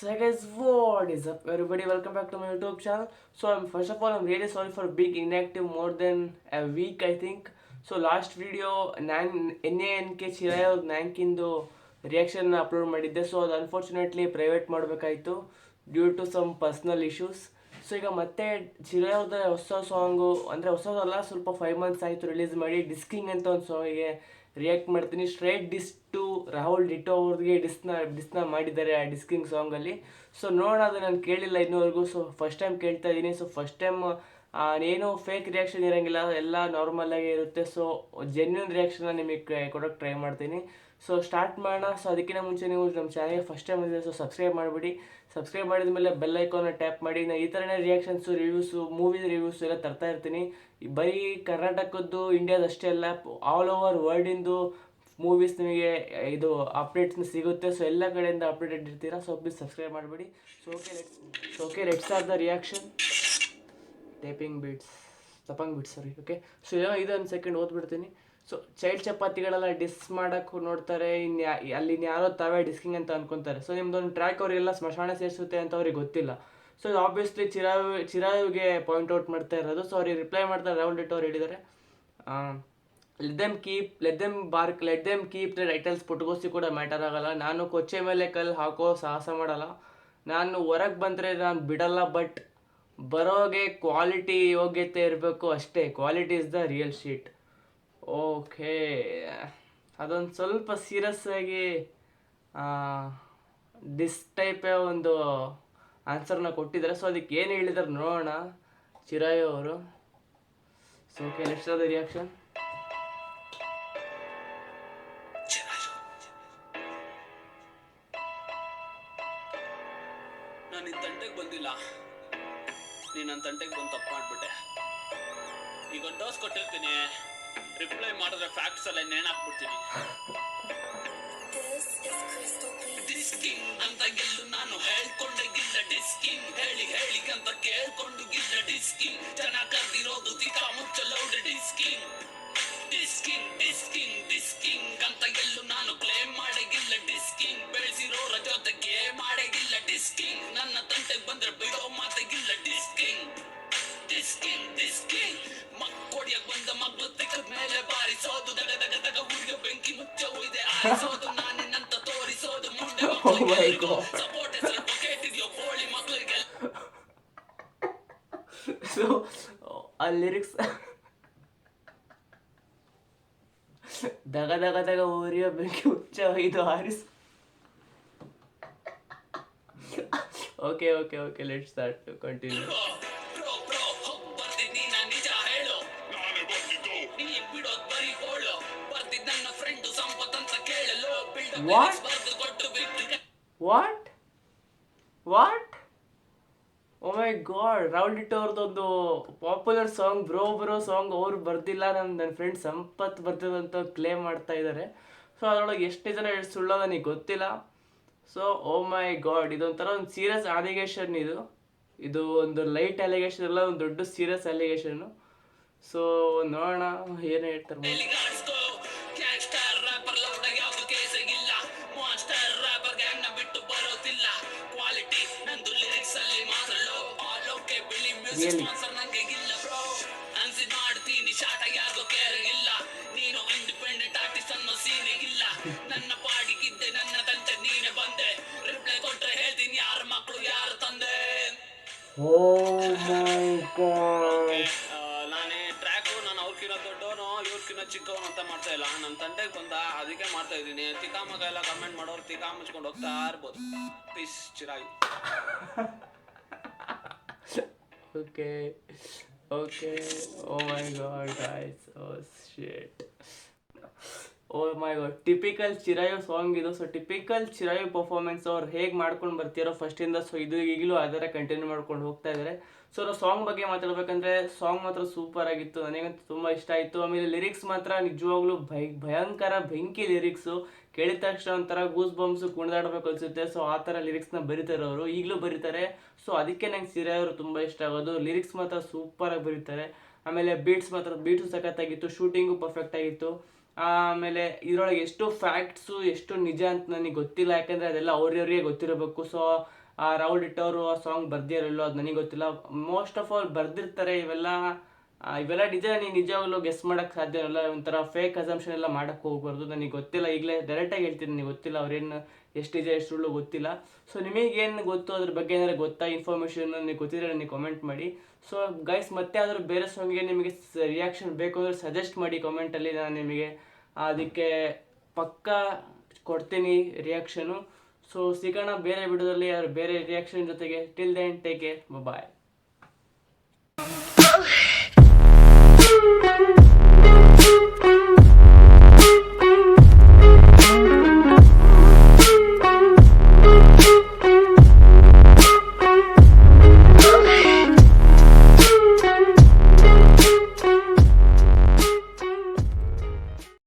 So hey guys, what is up everybody? Welcome back to my YouTube channel. So first of all, I'm really sorry for being inactive more than a week I think. So last video ನಾನು NANK Chirayu ನ್ಯಾಂಕಿಂದು reaction upload ಮಾಡಿದ್ದೆ. So ಅದು unfortunately private ಮಾಡಬೇಕಾಯಿತು due to some personal issues. So ಈಗ ಮತ್ತೆ ಚಿರಾಯವ್ರದ್ದು ಹೊಸ song ಅಂದರೆ ಹೊಸದಲ್ಲ, ಸ್ವಲ್ಪ 5 months ಆಯಿತು ರಿಲೀಸ್ ಮಾಡಿ. ಡಿಸ್ಕಿಂಗ್ ಅಂತ ಒಂದು ಸಾಂಗಿಗೆ ರಿಯಾಕ್ಟ್ ಮಾಡ್ತೀನಿ. Straight diss to Rahul ditto ಅವ್ರಿಗೆ ಡಿಸ್ನ ಮಾಡಿದ್ದಾರೆ ಆ ಡಿಸ್ಕಿಂಗ್ ಸಾಂಗಲ್ಲಿ. ಸೊ ನೋಡೋಣ, ಅದು ನಾನು ಕೇಳಿಲ್ಲ ಇನ್ನೂವರೆಗೂ. ಸೊ ಫಸ್ಟ್ ಟೈಮ್ ಕೇಳ್ತಾ ಇದ್ದೀನಿ. ಸೊ ಫಸ್ಟ್ ಟೈಮ್ ಏನು ಫೇಕ್ ರಿಯಾಕ್ಷನ್ ಇರೋಂಗಿಲ್ಲ, ಎಲ್ಲ ನಾರ್ಮಲಾಗೇ ಇರುತ್ತೆ. ಸೊ ಜೆನ್ಯೂನ್ ರಿಯಾಕ್ಷನ್ನ ನಿಮಗೆ ಕೊಡೋಕ್ಕೆ ಟ್ರೈ ಮಾಡ್ತೀನಿ. ಸೊ ಸ್ಟಾರ್ಟ್ ಮಾಡೋಣ. ಸೊ ಅದಕ್ಕಿಂತ ಮುಂಚೆ ನೀವು ನಮ್ಮ ಚಾನಲ್ಗೆ ಫಸ್ಟ್ ಟೈಮ್ ಬಂದಿದೆ, ಸೊ ಸಬ್ಸ್ಕ್ರೈಬ್ ಮಾಡಿಬಿಡಿ. ಸಬ್ಸ್ಕ್ರೈಬ್ ಮಾಡಿದ ಮೇಲೆ ಬೆಲ್ ಐಕಾನ್ನ ಟ್ಯಾಪ್ ಮಾಡಿ. ನಾನು ಈ ಥರನೇ ರಿಯಾಕ್ಷನ್ಸು, ರಿವ್ಯೂಸು, ಮೂವಿ ರಿವ್ಯೂಸು ಎಲ್ಲ ತರ್ತಾ ಇರ್ತೀನಿ. ಬರೀ ಕರ್ನಾಟಕದ್ದು, ಇಂಡಿಯಾದಷ್ಟೇ ಅಲ್ಲ, ಆಲ್ ಓವರ್ ವರ್ಲ್ಡಿಂದು ಮೂವೀಸ್ ನಿಮಗೆ ಇದು ಅಪ್ಡೇಟ್ಸ್ನ ಸಿಗುತ್ತೆ. ಸೊ ಎಲ್ಲ ಕಡೆಯಿಂದ ಅಪ್ಡೇಟ್ ಇರ್ತೀರಾ. ಸೊ ಪ್ಲೀಸ್ ಸಬ್ಸ್ಕ್ರೈಬ್ ಮಾಡಿಬಿಡಿ. So okay let's start the reaction. Typing beats ತಪಂಗ್ ಬೀಟ್ಸ್ ಸಾರಿ. ಓಕೆ, ಸೊ ಇದೊಂದು ಸೆಕೆಂಡ್ ಓದ್ಬಿಡ್ತೀನಿ. ಸೊ ಚೈಲ್ಡ್ ಚಪಾತಿಗಳೆಲ್ಲ ಡಿಸ್ ಮಾಡೋಕ್ಕೆ ನೋಡ್ತಾರೆ, ಅಲ್ಲಿ ಯಾರೋ ತಾವೇ ಡಿಸ್ಕಿಂಗ್ ಅಂತ ಅನ್ಕೊತಾರೆ. ಸೊ ನಿಮ್ದೊಂದು ಟ್ರ್ಯಾಕ್ ಅವರಿಗೆಲ್ಲ ಸ್ಮಶಾನ ಸೇರಿಸುತ್ತೆ ಅಂತ ಅವ್ರಿಗೆ ಗೊತ್ತಿಲ್ಲ. ಸೊ ಇದು ಆಬ್ವಿಯಸ್ಲಿ ಚಿರಾಯುಗೆ ಪಾಯಿಂಟ್ ಔಟ್ ಮಾಡ್ತಾ ಇರೋದು. ಸೊ ಅವ್ರಿಗೆ ರಿಪ್ಲೈ ಮಾಡ್ತಾರೆ, ರಾಹುಲ್ ಡಿಟ್ ಅವ್ರು ಹೇಳಿದ್ದಾರೆ, let them keep the titles. ಪುಟ್ಗೋಸಿ ಕೂಡ ಮ್ಯಾಟರ್ ಆಗಲ್ಲ. ನಾನು ಕೊಚ್ಚೆ ಮೇಲೆ ಕಲ್ಲು ಹಾಕೋ ಸಾಹಸ ಮಾಡಲ್ಲ. ನಾನು ಹೊರಗೆ ಬಂದರೆ ನಾನು ಬಿಡಲ್ಲ, ಬಟ್ ಬರೋಗೆ ಕ್ವಾಲಿಟಿ ಯೋಗ್ಯತೆ ಇರಬೇಕು ಅಷ್ಟೇ. Quality is the real sheet. Okay, ಅದೊಂದು ಸ್ವಲ್ಪ ಸೀರಿಯಸ್ ಆಗಿ ಡಿಸ್ ಟೈಪೇ ಒಂದು ಆನ್ಸರ್ನ ಕೊಟ್ಟಿದ್ದಾರೆ. ಸೊ ಅದಕ್ಕೆ ಏನು ಹೇಳಿದ್ದಾರೆ ನೋಡೋಣ ಚಿರಾಯು ಅವರು. So okay, let's the reaction. ನಾನು ನಿನ್ನ ತಂಟೆಗೆ ಬಂದಿಲ್ಲ, ನೀನು ನನ್ನ ತಂಟೆಗೆ ಬಂದು ತಪ್ಪು ಮಾಡಿಬಿಟ್ಟೆ. ಈಗ ಒಂದು ಡೋಸ್ ಕೊಟ್ಟಿರ್ತೀನಿ, ರಿಪ್ಲೈ ಮಾಡಿದ್ರೆ ಫ್ಯಾಕ್ಟ್ಸ್ ಎಲ್ಲ ನೇಣಾಕ್ಬಿಡ್ತೀನಿ. ಡಿಸ್ಕಿಂಗ್ ಅಂತ ಗೆಲ್ಲು ನಾನು ಹೇಳ್ಕೊಂಡೆ ಗಿಲ್ಲ, ಡಿಸ್ಕಿಂಗ್ ಹೇಳಿ ಅಂತ ಕೇಳ್ಕೊಂಡು ಗಿಲ್ಲ. ಡಿಸ್ಕಿಂಗ್ ಜನ ಕರ್ದಿರೋದು ತಿಕಾ ಮುಚ್ಚಲೌಡ. ಡಿಸ್ಕಿಂಗ್ ಡಿಸ್ಕಿಂಗ್ ಡಿಸ್ಕಿಂಗ್ ಡಿಸ್ಕಿಂಗ್ ಅಂತ ಗೆಲ್ಲು ನಾನು ಕ್ಲೇಮ್ ಮಾಡಗಿಲ್ಲ. ಡಿಸ್ಕಿಂಗ್ ಬೆಳೆಸಿರೋರ ಜೊತೆಗೆ ಮಾಡಗಿಲ್ಲ. ಡಿಸ್ಕಿಂಗ್ ನನ್ನ ತಂಟೆಗೆ ಬಂದ್ರೆ ಬಿಡೋ ಮಾತೆಗಿಲ್ಲ. ಡಿಸ್ಕಿಂಗ್ ಡಿಸ್ಕಿಂಗ್ ಡಿಸ್ಕಿಂಗ್ ಮಕ್ಕೊಡಿಯಾಗ ಬಂದ ಮಗ್ಳು ತಿಕ್ಕದ ಮೇಲೆ ಬಾರಿಸೋದು. ದಗ ದಗ ದಗ ಹುಡುಗ ಬೆಂಕಿ ಮುಚ್ಚ ಇದೆ ಆರಿಸೋದು. ನಾನಿನ್ನಂತ ತೋರಿಸೋದು ಮುಂದೆ ಸಪೋರ್ಟ್ ಹೆಸರು ಬಕೆಟ್ ಇದೆಯೋ ಬೋಳಿ ಮಕ್ಳಿಗೆ. ಸೊ ಆ ಲಿರಿಕ್ಸ್ ದಗ ದಗ ದಗ ಊರಿಯ ಬೆಂಕಿ ಮುಚ್ಚ ಇದು ಆರಿಸ್. Okay okay okay, let's start to continue. What oh my god, Rahul Dito ಅವ್ರದ್ದೊಂದು ಪಾಪ್ಯುಲರ್ ಸಾಂಗ್ ಬ್ರೋ ಸಾಂಗ್ ಅವ್ರು ಬರ್ದಿಲ್ಲ, ನನ್ನ ಫ್ರೆಂಡ್ ಸಂಪತ್ ಬರ್ದಿದಂತ ಕ್ಲೇಮ್ ಮಾಡ್ತಾ ಇದ್ದಾರೆ. ಸೊ ಅದರೊಳಗೆ ಎಷ್ಟು ಜನ ಸುಳ್ಳು ನನಗೆ ಗೊತ್ತಿಲ್ಲ. ಸೊ ಓ ಮೈ ಗಾಡ್, ಇದೊಂಥರ ಒಂದು ಸೀರಿಯಸ್ ಅಲಿಗೇಷನ್. ಇದು ಒಂದು ಲೈಟ್ ಅಲಿಗೇಷನ್ ಅಲ್ಲ, ಒಂದು ದೊಡ್ಡ ಸೀರಿಯಸ್ ಅಲಿಗೇಷನ್ನು. ಸೊ ನೋಡೋಣ ಏನು ಹೇಳ್ತಾರೆ. Really? ನನ್ನ ಪಾಡಿಗಿದ್ದೆ, ನನ್ನ ತಂಟೆ ನೀನೆ ಬಂದೆ. ರಿಪ್ಲೈ ಕೊಟ್ರೆ ಹೇಳ್ತೀನಿ ಯಾರ ಮಕ್ಕಳು ಯಾರು ತಂದೆ. ನಾನೇ ಟ್ರ್ಯಾಕು, ನಾನು ಅವ್ರಕಿನ್ನ ದೊಡ್ಡವನು ಇವ್ರಕಿನ್ನ ಚಿಕ್ಕವನು ಅಂತ ಮಾಡ್ತಾ ಇಲ್ಲ. ನನ್ನ ತಂಟೆಗೆ ಬಂದ, ಅದಕ್ಕೆ ಮಾಡ್ತಾ ಇದ್ದೀನಿ. ತಿಕಾ ಮಗ ಎಲ್ಲ ಕಮೆಂಟ್ ಮಾಡೋರು ತಿಕಾ ಮುಚ್ಕೊಂಡು ಹೋಗ್ತಾ ಇರ್ಬೋದು. Peace Chirayu. Okay. Oh my god, guys. Oh shit. Oh my god, typical Chirayu song ಇದು. ಸೊ ಟಿಪಿಕಲ್ ಚಿರಾಯು ಪರ್ಫಾರ್ಮೆನ್ಸ್ ಅವ್ರು ಹೇಗೆ ಮಾಡ್ಕೊಂಡು ಬರ್ತಿರೋ ಫಸ್ಟಿಂದ, ಸೊ ಇದು ಈಗಲೂ ಅದರ ಕಂಟಿನ್ಯೂ ಮಾಡ್ಕೊಂಡು ಹೋಗ್ತಾ ಇದ್ದಾರೆ. ಸೊ ನಾವು ಸಾಂಗ್ ಬಗ್ಗೆ ಮಾತಾಡ್ಬೇಕಂದ್ರೆ ಸಾಂಗ್ ಮಾತ್ರ ಸೂಪರ್ ಆಗಿತ್ತು, ನನಗಂತೂ ತುಂಬ ಇಷ್ಟ ಆಯಿತು. ಆಮೇಲೆ ಲಿರಿಕ್ಸ್ ಮಾತ್ರ ನಿಜವಾಗ್ಲೂ ಭಯಂಕರ ಬೆಂಕಿ ಲಿರಿಕ್ಸು. ಕೇಳಿದ ತಕ್ಷಣ ಒಂಥರ ಗೂಸ್ ಬಂಪ್ಸು, ಕುಣಿದಾಡಬೇಕು ಅನಿಸುತ್ತೆ. ಸೊ ಆ ಥರ ಲಿರಿಕ್ಸ್ನ ಬರೀತಾರೆ ಅವರು, ಈಗಲೂ ಬರೀತಾರೆ. ಸೊ ಅದಕ್ಕೆ ನಂಗೆ ಚಿರಾಯು ತುಂಬ ಇಷ್ಟ ಆಗೋದು. ಲಿರಿಕ್ಸ್ ಮಾತ್ರ ಸೂಪರಾಗಿ ಬರೀತಾರೆ. ಆಮೇಲೆ ಬೀಟ್ಸು ಸಖತ್ತಾಗಿತ್ತು, ಶೂಟಿಂಗು ಪರ್ಫೆಕ್ಟ್ ಆಗಿತ್ತು. ಆಮೇಲೆ ಇದರೊಳಗೆ ಎಷ್ಟು ಫ್ಯಾಕ್ಟ್ಸು ಎಷ್ಟು ನಿಜ ಅಂತ ನನಗೆ ಗೊತ್ತಿಲ್ಲ, ಯಾಕಂದರೆ ಅದೆಲ್ಲ ಅವ್ರವ್ರಿಗೆ ಗೊತ್ತಿರಬೇಕು. ಸೊ ರಾಹುಲ್ ಡಿಟ್ ಅವರು ಆ ಸಾಂಗ್ ಬರ್ದಿರಲ್ಲೋ ಅದು ನನಗೆ ಗೊತ್ತಿಲ್ಲ. ಮೋಸ್ಟ್ ಆಫ್ ಆಲ್ ಬರ್ದಿರ್ತಾರೆ. ಇವೆಲ್ಲ ನಿಜ, ನೀನು ನಿಜವಾಗ್ಲೂ ಗೆಸ್ ಮಾಡೋಕ್ಕೆ ಸಾಧ್ಯ ಇಲ್ಲ. ಒಂಥರ ಫೇಕ್ ಅಸಂಪ್ಷನ್ ಎಲ್ಲ ಮಾಡೋಕ್ಕೆ ಹೋಗ್ಬಾರ್ದು. ನನಗೆ ಗೊತ್ತಿಲ್ಲ, ಈಗಲೇ ಡೈರೆಕ್ಟಾಗಿ ಹೇಳ್ತೀನಿ, ನನಗೆ ಗೊತ್ತಿಲ್ಲ ಅವ್ರೇನು ಎಷ್ಟು ನಿಜ ಎಷ್ಟು ಸುಳ್ಳು ಗೊತ್ತಿಲ್ಲ. ಸೊ ನಿಮಗೇನು ಗೊತ್ತು ಅದ್ರ ಬಗ್ಗೆ ಏನಾದ್ರು ಗೊತ್ತಾ ಇನ್ಫಾರ್ಮೇಷನ್ ನಿಮಗೆ ಗೊತ್ತಿದ್ರೆ ನನಗೆ ಕಾಮೆಂಟ್ ಮಾಡಿ. ಸೊ ಗೈಸ್, ಮತ್ತೆ ಯಾವ್ದಾದ್ರು ಬೇರೆ ಸಾಂಗ್ಗೆ ನಿಮಗೆ ರಿಯಾಕ್ಷನ್ ಬೇಕು ಅಂದರೆ ಸಜೆಸ್ಟ್ ಮಾಡಿ ಕಾಮೆಂಟಲ್ಲಿ, ನಾನು ನಿಮಗೆ ಅದಕ್ಕೆ ಪಕ್ಕಾ ಕೊಡ್ತೀನಿ ರಿಯಾಕ್ಷನು. ಸೊ ಸಿಗೋಣ ಬೇರೆ ವಿಡಿಯೋದಲ್ಲಿ ಬೇರೆ ರಿಯಾಕ್ಷನ್ ಜೊತೆಗೆ. ಟಿಲ್ ದೆನ್ ಟೇಕ್ ಕೇರ್, ಬಾಯ್.